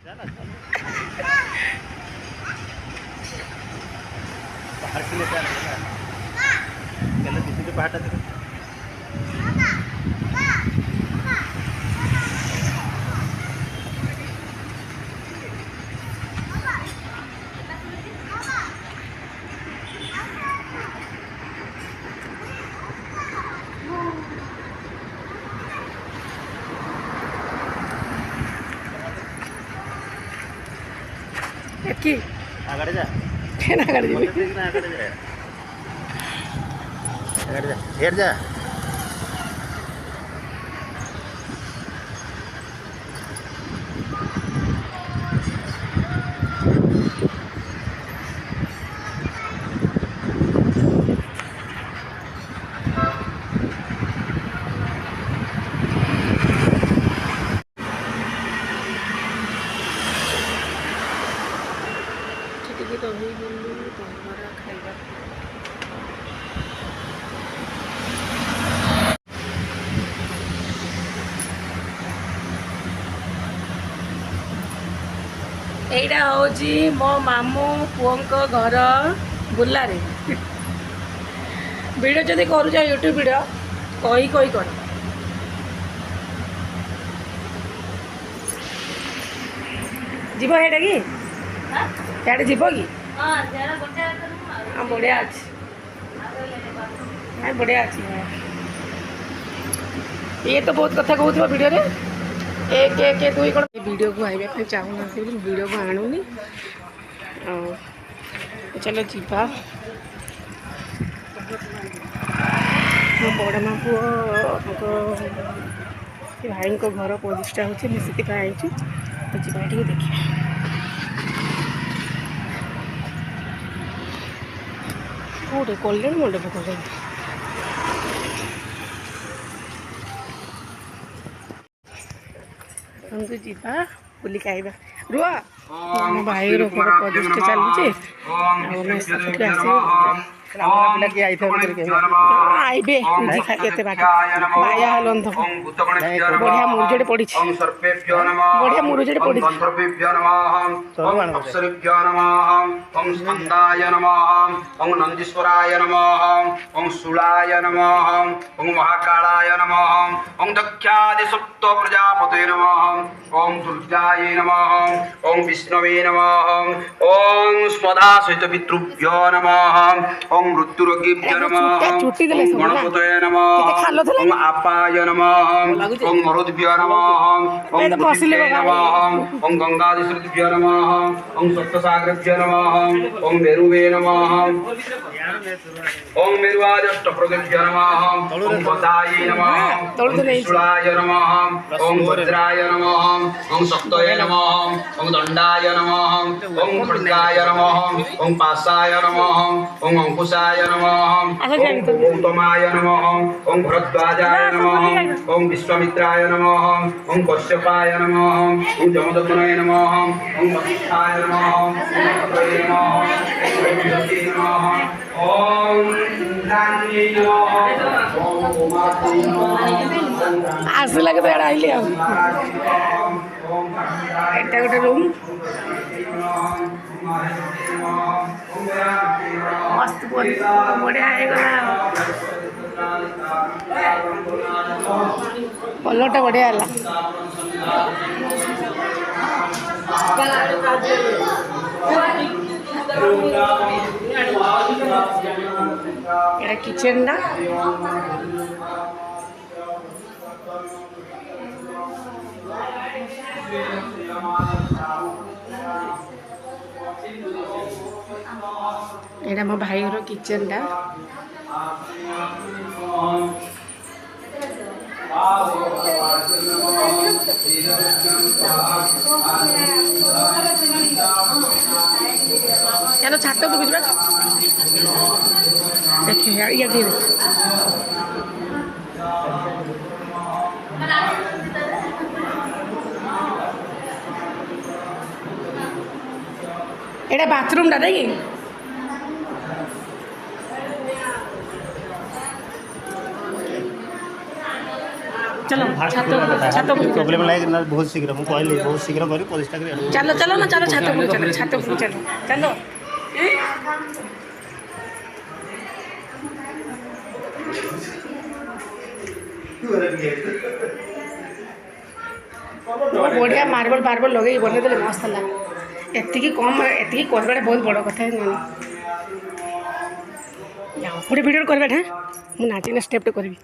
पहाड़ के लिए तैयार है किसी के पहाड़ देखो कि आगड़े जा केना कर दिबे आगड़े जा हेर जा ଟିକେ ଦହି ବୁଲି ଦହିବରା ଖାଇବା ଏଇଟା ହେଉଛି ମୋ ମାମୁଁ ପୁଅଙ୍କ ଘର ବୁର୍ଲାରେ ଭିଡ଼ିଓ ଯଦି କରୁଛ ୟୁଟ୍ୟୁବ୍ ଭିଡ଼ିଓ କହି କର ଯିବ ଏଇଟା କି ସିଆଡ଼େ ଯିବ କି ବଢ଼ିଆ ଅଛି ବଢ଼ିଆ ଅଛି ଇଏ ତ ବହୁତ କଥା କହୁଥିବ ଭିଡ଼ିଓରେ एक एक दुई कौन वीडियो को आइबा चाहूना वीडियो को आणुनी चलो जीवा मो बड़ माँ पुओ भाई घर प्रतिष्ठा होती आई तो जीवा ठीक देखिए कौटे कल्याण मंडप कौन हमको जीवा बुलिक आइबा रुआ मो भाई घर प्रतिष्ठा चलुचे आइबे पूजी खाते बाट माया हलंध बढ़िया मुरुजटे पड़ी बढ़िया मुरुजटे पड़ी नंदीश्वराय नमः ओं शूलाय नमः ओं महाकालाय नमः ओं दक्षादि सप्त प्रजापते नमः ओं दुर्गाय नमः ओं विष्णवे नमः ओं स्वधा सहित पितृभ्यो नमः ओं मृत्युरोगीभ्यो नमः गणपतये नमः ओं आपाय नमः ओं मरुद्भ्यो नमः ओं पृथिव्यै नमः ओं गंगादिश्रुतिभ्यो नमः ओं सप्तसागरेभ्यो नमः ओं मेरुवे नमः ओं मेरुवाजष्ट प्रदेभ्यो नमः ओं वदाय नमः ओं त्रिशूलाय नमः ओं वज्राय नमः ओं शक्तये नमः ओं दंडाय नमः ओं खड्गाय नमः ओं पाशाय नमः ओं अंकुशाय नमः ओं गौतमाय नमः ओं भरद्वाजाय नमः ओं विश्वामित्राय नमः ओं कश्यपाय नमः ओं जमदग्नये नमः ओं वसिष्ठाय नमः ओं भद्रये नमः ओं विष्णवे नमः ओं इंद्राण्ये नमः ओं उमापते नमः आस लगे तो आइली एटा गोटे रूम मस्त बढ़िया कलरटा बढ़िया है किचन ना एटा मो भाई घर किचन टा चलो छात पर बुझा देखिए ये एटा बाथरूम टा नहीं चलो छात छात प्रोब्लेम लागे ना बहुत शीघ्र मुझे कहली बहुत शीघ्र करी प्रतिष्ठा करी चलो चलो ना चलो छात चलो छात चलो चलो बढ़िया मार्बल फार्बल लगे बनईदे मस्त है एति कम एति करवा बहुत बड़ कथा गोटे भिडियो करवा हाँ मुझे नाचिना स्टेप करी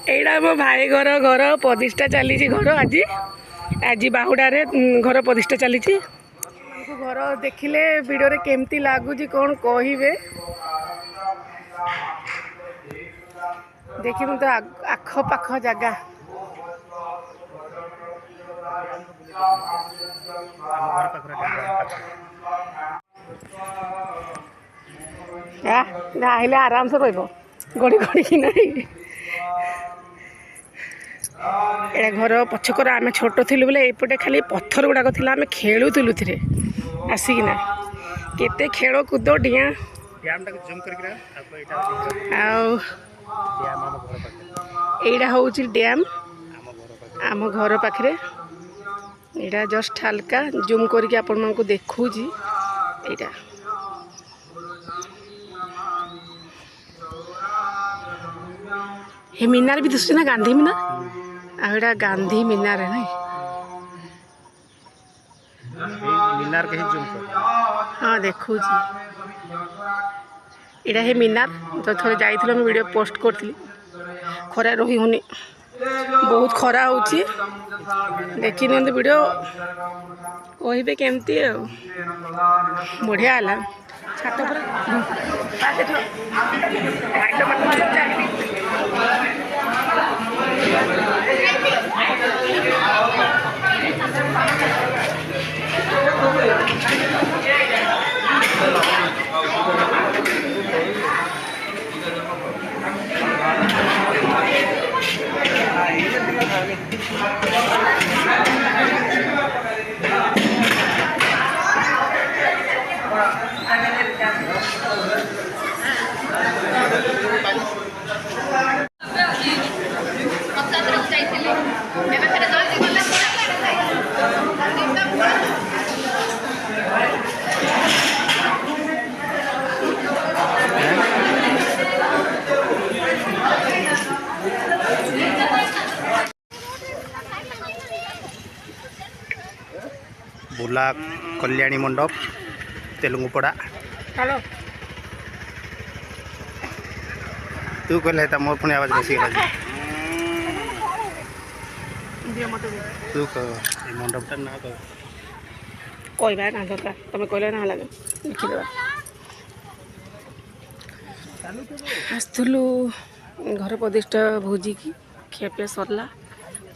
यहाँ मो भाई घर घर प्रतिष्ठा चली घर आज आज बाहुडारे घर प्रतिष्ठा चली घर देखिले वीडियो रे केमती लगुच कौन कहे देखी तो आख पाख जगह आइले आराम से रही गड़ी गड़ी कि नहीं एड़ा घर पछकर आम छोट थी बोले एपटे खाली पत्थर गुड़ाक थी आम खेलुलु थे आसिकिना केते खेल कूद डिया आईटा हूँ डैम आम घर पाखे यहाँ जस्ट हल्का जूम करके आपण मानक देखूँ यहाँ हे मीनार भी दिशुच ना गांधी मीनार आईटा गांधी मीनार है नहीं मीनार कहीं जूम कर हाँ देखूँ यहाँ है मीनार तो थे जाइए वीडियो पोस्ट करी खरा रही होनी बहुत खरा हो देखी नि वीडियो कहे केमती बढ़िया है छात पर बुला कल्याणी मंडप तेलुगुपड़ा चलो तू कहले मोर पुणी आवाज बेसी तू कह मंडपटा ना कह कहवा ना दरकार तुम कहले ना लगे लिखिदेवा आसलु घर प्रतिष्ठा भोजी की खियापिया सरला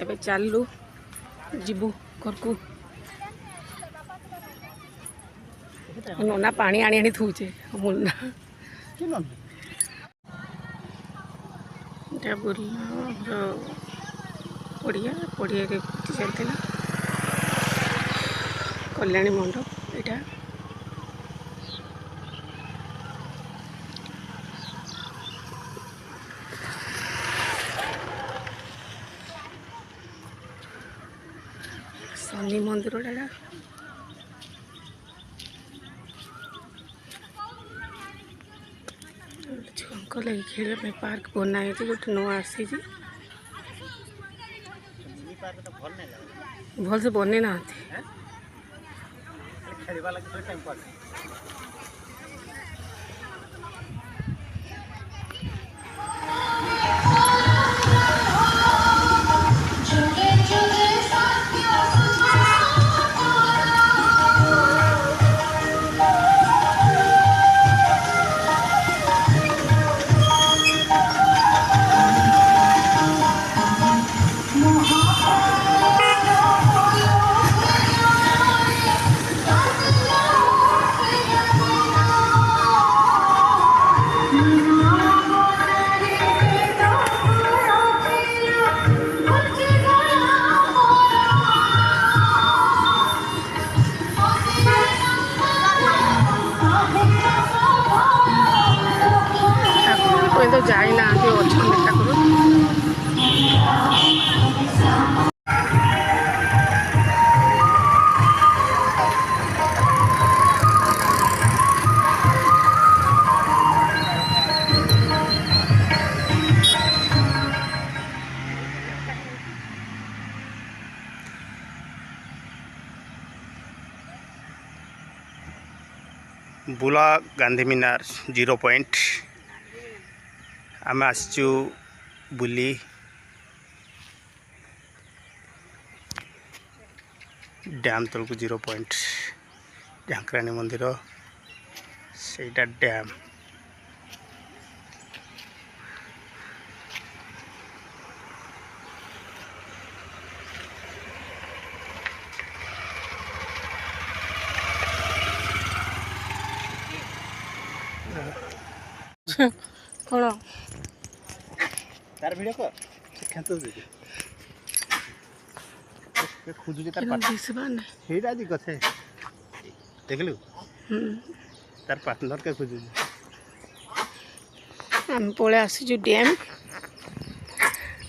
एबे चलू जीवु घर को नना पानी आनी आनी थूचे मुन्ना पड़िया पड़िया चलती कल्याणी मंडप यहाँ शनि मंदिर टा छुआ लगे खेल पार्क बनाई गोटे नुआ आसी भल से बनी ना बुला गांधी मीनार 0 पॉइंट आम आसचु बुली डैम तल को 0 पॉइंट झांकरानी मंदिर सेटा डैम कौन तार वीडियो कर खेत खोजु तार दिसबा ना हेटा जी कथे देखलु तार पार्टनर के खोजु आम पळे आसीजु डैम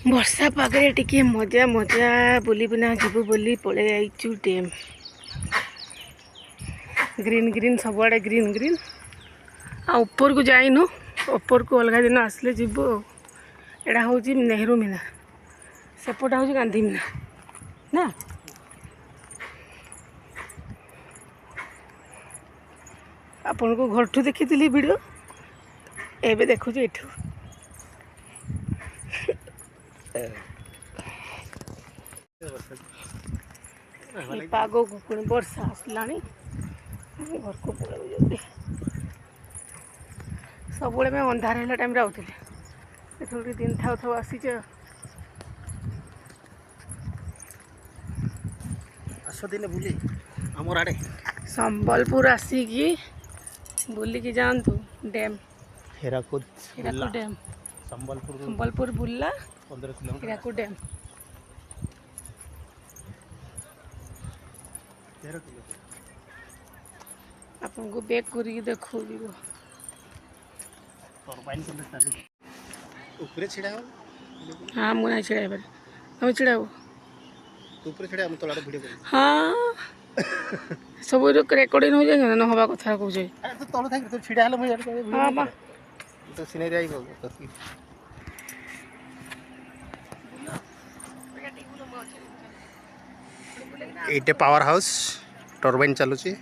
वर्षा पागे टिके मजा मजा बुली बिना जीवु बोली पळे आइचु डैम ग्रीन ग्रीन सबआड़े ग्रीन ग्रीन आ ऊपर को जाइनु ऊपर को अलग दिन आसले जीवु एटा हूँ नेहरू मीनार सेपटा हूँ गांधी मीनार ना आपन को घर ठू देखी वीडियो एबे देखु एठू पाग को पुणी वर्षा आसला घर को पड़े जल्दी सब मैं अंधार है टाइम आउली थोड़ी दिन थाउ थाउ आसीच आस दिन बुली आमर आड़े संबलपुर आसिकी बुलिकी जातु डैम हेराकुद डैम संबलपुर बुल्ला 15 किलोमीटर हीराकुद डैम 13 किलोमीटर आपन को बैक करी देखो टरबाइन को चालू ऊपर छिड़ा हो हाँ मुझे नहीं छिड़ा तुम छिड़ा ऊपर छिड़ा हम तोला वीडियो कर हाँ सब रेकर्डिंग हो जाए ना हवा कथा कहूँ अरे तो तोलो थाक तो छिड़ा हलो यार हाँ बा तो सिनेरी आई गो तो एटे पावर हाउस टरबाइन चलुची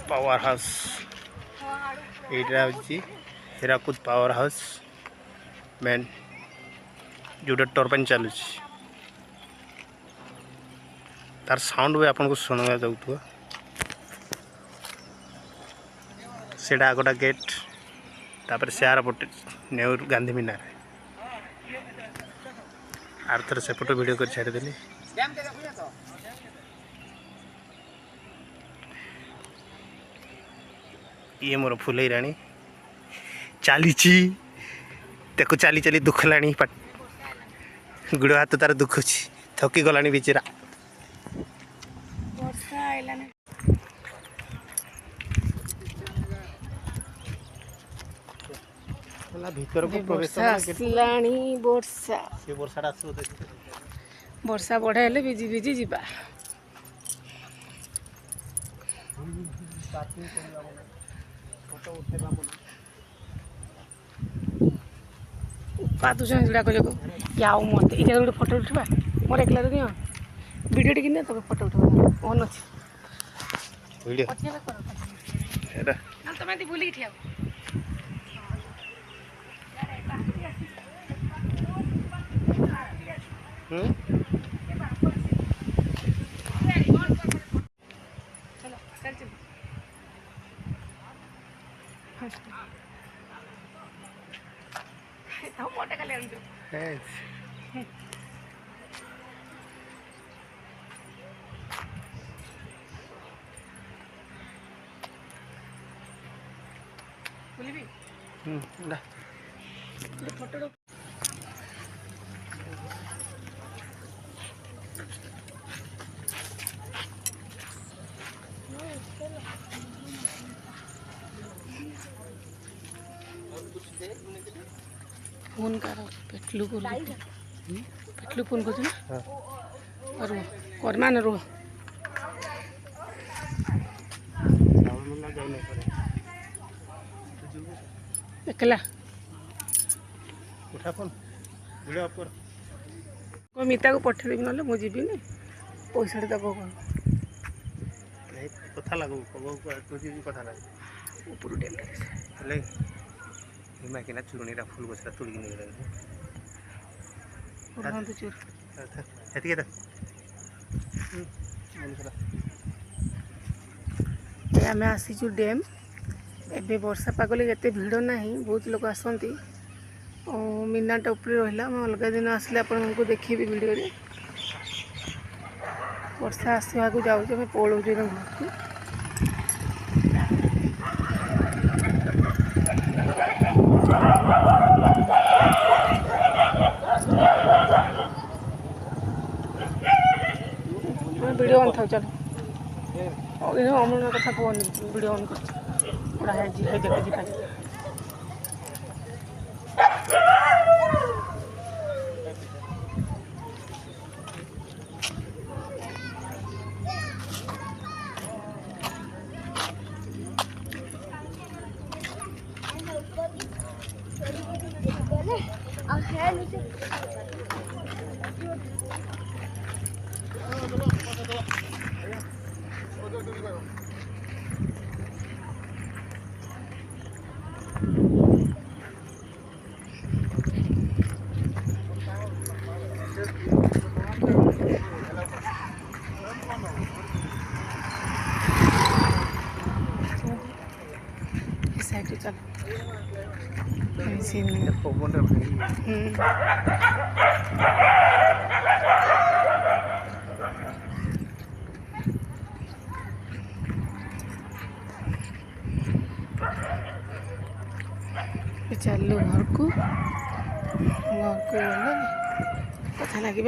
पावर हाउस यहाँ हूँ हीराकुद पावर हाउस मेन जोटा टरबाइन चलुच तार साउंड भी आपन को सुना जाऊँ से आगोटा गेट तापर सियार पटे नेहरू गांधी मीनार आर थर सेपट वीडियो कर छाड़देली ये मोर फुलई राणी चली चली चली दुख लाणी गुड़ हाथ तार दुख थकी गला बेचेरा भीतर को प्रवेश वर्षा बढ़े हेले भिजी भिजी जीवा पातुछन जुड़ा को जको याओ मत इके गोटे फोटो उठवा मोर एकला रे वीडियो टिक ने तब फोटो उठवा ऑन अछि वीडियो एटा हम तमे दी भूली ठिया चलो चल चल हम मोटे का ले अंदर बोली भी ना फोटो और कुछ दे फोन कर पेटलू को पेटलू फोन कर रुह करमा न रुह एकला उठा फोन वीडियो अफ कर कोई मिता को पठेदेवी ना मुझे पैसा तक कथा लागू तुझे कथा लागू ऊपर डेम हेले हिमा किना चुरुणीरा फुल गछरा तुलिकी नहीं गला उड़ांतु चूर हेतिके त आम आसीचु डेम एबे वर्षा पागले एते भिड़ ना बहुत लोग आसती मीनाटा ऊपर रहा मैं अलग दिन आसले आपण देखी वीडियो रे वर्षा आसवा को जाऊँ पलाऊ घर को वीडियो ऑन था चलो अमर कथा कहनी वीडियो ऑन कर साइड चल चलू घर को गले कथा लगे।